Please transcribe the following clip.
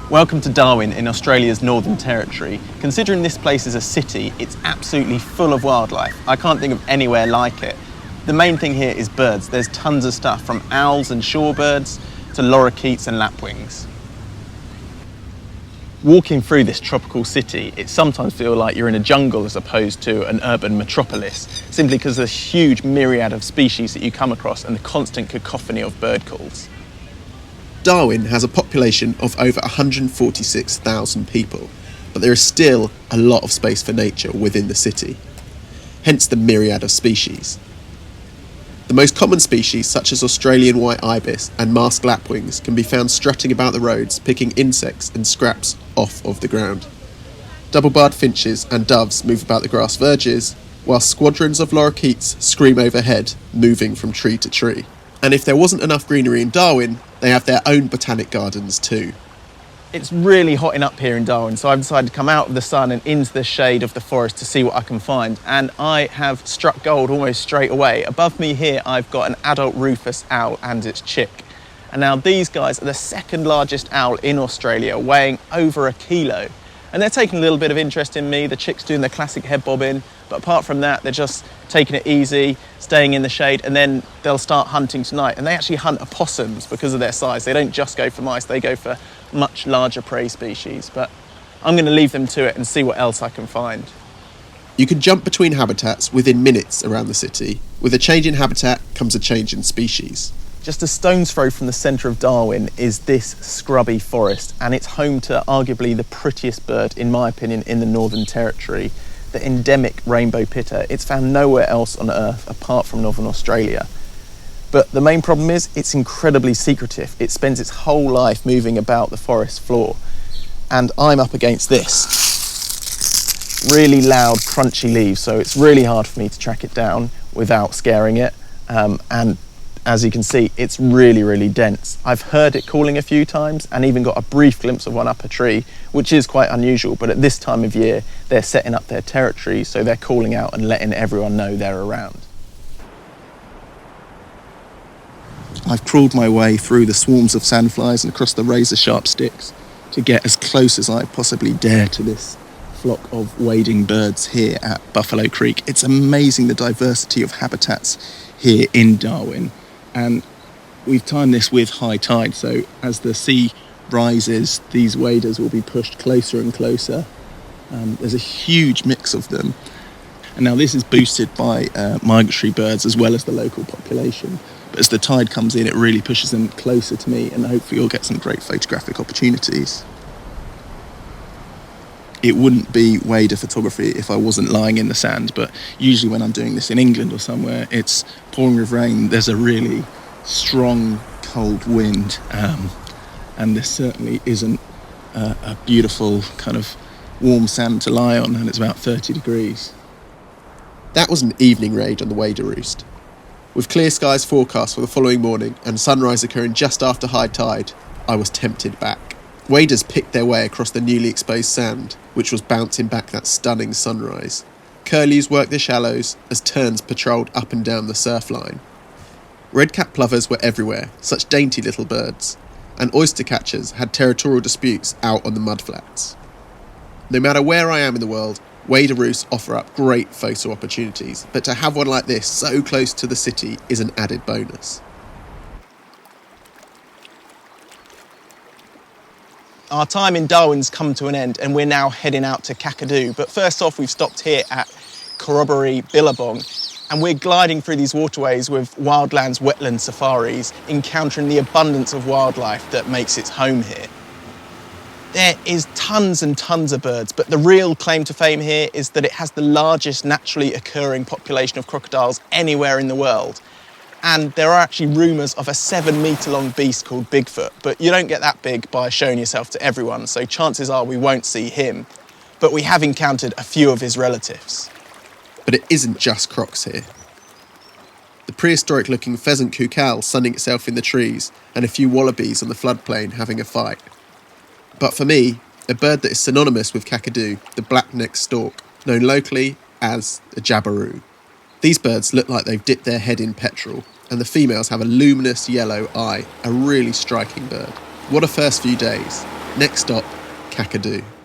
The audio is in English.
Welcome to Darwin in Australia's Northern Territory. Considering this place is a city, it's absolutely full of wildlife. I can't think of anywhere like it. The main thing here is birds. There's tons of stuff, from owls and shorebirds to lorikeets and lapwings. Walking through this tropical city, it sometimes feels like you're in a jungle as opposed to an urban metropolis, simply because there's a huge myriad of species that you come across and the constant cacophony of bird calls. Darwin has a population of over 146,000 people, but there is still a lot of space for nature within the city, hence the myriad of species. The most common species, such as Australian white ibis and masked lapwings, can be found strutting about the roads, picking insects and scraps off of the ground. Double-barred finches and doves move about the grass verges, while squadrons of lorikeets scream overhead, moving from tree to tree. And if there wasn't enough greenery in Darwin, they have their own botanic gardens too. It's really hotting up here in Darwin, so I've decided to come out of the sun and into the shade of the forest to see what I can find. And I have struck gold almost straight away. Above me here, I've got an adult rufous owl and its chick. And now these guys are the second largest owl in Australia, weighing over 1 kilo. And they're taking a little bit of interest in me. The chick's doing the classic head bobbing, but apart from that, they're just taking it easy, staying in the shade, and then they'll start hunting tonight. And they actually hunt opossums because of their size. They don't just go for mice, they go for much larger prey species. But I'm going to leave them to it and see what else I can find. You can jump between habitats within minutes around the city. With a change in habitat comes a change in species. Just a stone's throw from the centre of Darwin is this scrubby forest, and it's home to arguably the prettiest bird, in my opinion, in the Northern Territory, the endemic rainbow pitta. It's found nowhere else on Earth apart from Northern Australia. But the main problem is it's incredibly secretive. It spends its whole life moving about the forest floor. And I'm up against this really loud, crunchy leaves, so it's really hard for me to track it down without scaring it. And as you can see, it's really, really dense. I've heard it calling a few times and even got a brief glimpse of one up a tree, which is quite unusual, but at this time of year, they're setting up their territory, so they're calling out and letting everyone know they're around. I've crawled my way through the swarms of sandflies and across the razor-sharp sticks to get as close as I possibly dare to this flock of wading birds here at Buffalo Creek. It's amazing the diversity of habitats here in Darwin. And we've timed this with high tide, so as the sea rises, these waders will be pushed closer and closer. There's a huge mix of them. And now this is boosted by migratory birds as well as the local population. But as the tide comes in, it really pushes them closer to me, and hopefully you'll get some great photographic opportunities. It wouldn't be wader photography if I wasn't lying in the sand, but usually when I'm doing this in England or somewhere, it's pouring with rain, there's a really strong cold wind, and this certainly isn't a beautiful kind of warm sand to lie on, and it's about 30 degrees. That was an evening raid on the wader roost. With clear skies forecast for the following morning and sunrise occurring just after high tide, I was tempted back. Waders picked their way across the newly exposed sand, which was bouncing back that stunning sunrise. Curlews worked the shallows as terns patrolled up and down the surf line. Red-capped plovers were everywhere, such dainty little birds, and oyster catchers had territorial disputes out on the mudflats. No matter where I am in the world, wader roosts offer up great photo opportunities, but to have one like this so close to the city is an added bonus. Our time in Darwin's come to an end and we're now heading out to Kakadu. But first off, we've stopped here at Corroboree Billabong and we're gliding through these waterways with Wildlands Wetland Safaris, encountering the abundance of wildlife that makes its home here. There is tons and tons of birds, but the real claim to fame here is that it has the largest naturally occurring population of crocodiles anywhere in the world. And there are actually rumours of a 7-metre-long beast called Bigfoot, but you don't get that big by showing yourself to everyone, so chances are we won't see him. But we have encountered a few of his relatives. But it isn't just crocs here. The prehistoric-looking pheasant cuckow sunning itself in the trees, and a few wallabies on the floodplain having a fight. But for me, a bird that is synonymous with Kakadu, the black-necked stork, known locally as a jabiru. These birds look like they've dipped their head in petrol, and the females have a luminous yellow eye, a really striking bird. What a first few days. Next stop, Kakadu.